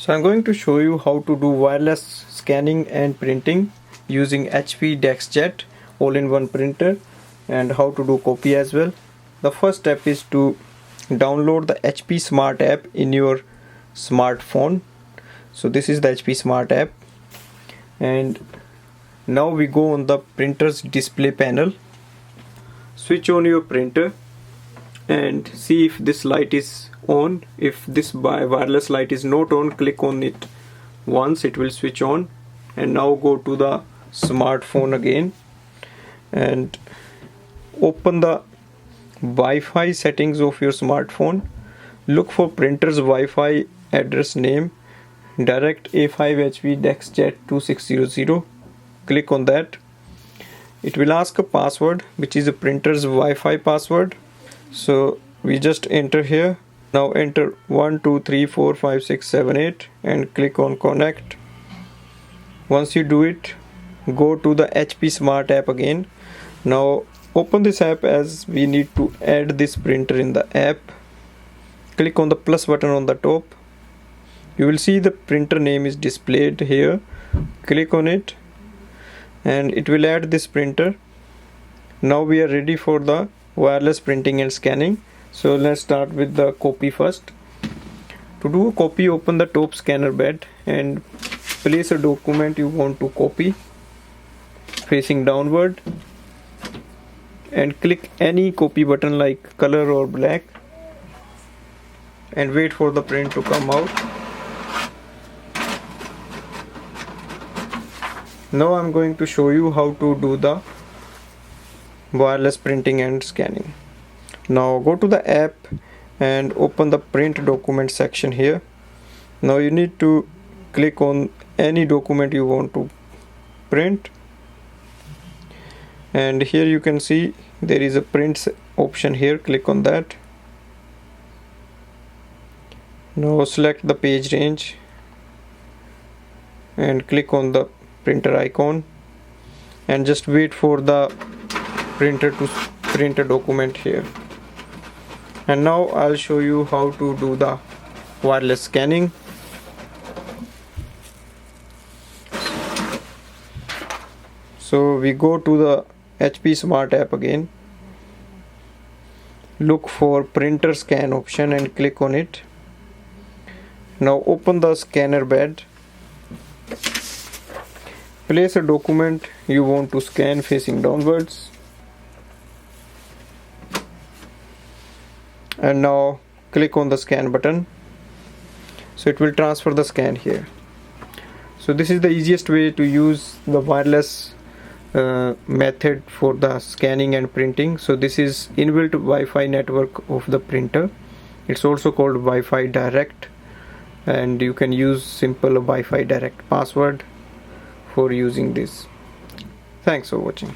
So I'm going to show you how to do wireless scanning and printing using HP Deskjet all-in-one printer, and how to do copy as well. The first step is to download the HP Smart app in your smartphone. So this is the HP Smart app, and now we go on the printer's display panel. Switch on your printer and see if this light is on. If this wireless light is not on, click on it once, it will switch on. And now go to the smartphone again and open the Wi-Fi settings of your smartphone. Look for printer's Wi-Fi address name, direct A5 HP Deskjet 2600. Click on that. It will ask a password, which is a printer's Wi-Fi password. So we just enter here. Now enter 1 2 3 4 5 6 7 8 and click on connect. Once you do it, go to the HP Smart app again. Now open this app, as we need to add this printer in the app. Click on the plus button on the top. You will see the printer name is displayed here. Click on it and it will add this printer. Now we are ready for the wireless printing and scanning. So let's start with the copy first. To do a copy, open the top scanner bed and place a document you want to copy facing downward, and click any copy button like color or black, and wait for the print to come out. Now I'm going to show you how to do the wireless printing and scanning. Now go to the app and open the print document section here. Now you need to click on any document you want to print, and here you can see there is a print option here. Click on that. Now select the page range and click on the printer icon, and just wait for the printer to print a document here. And now I'll show you how to do the wireless scanning. So we go to the HP Smart app again, look for printer scan option and click on it. Now open the scanner bed, place a document you want to scan facing downwards, and now click on the scan button. So it will transfer the scan here. So this is the easiest way to use the wireless method for the scanning and printing. So this is inbuilt Wi-Fi network of the printer. It's also called Wi-Fi direct, and you can use simple Wi-Fi direct password for using this. Thanks for watching.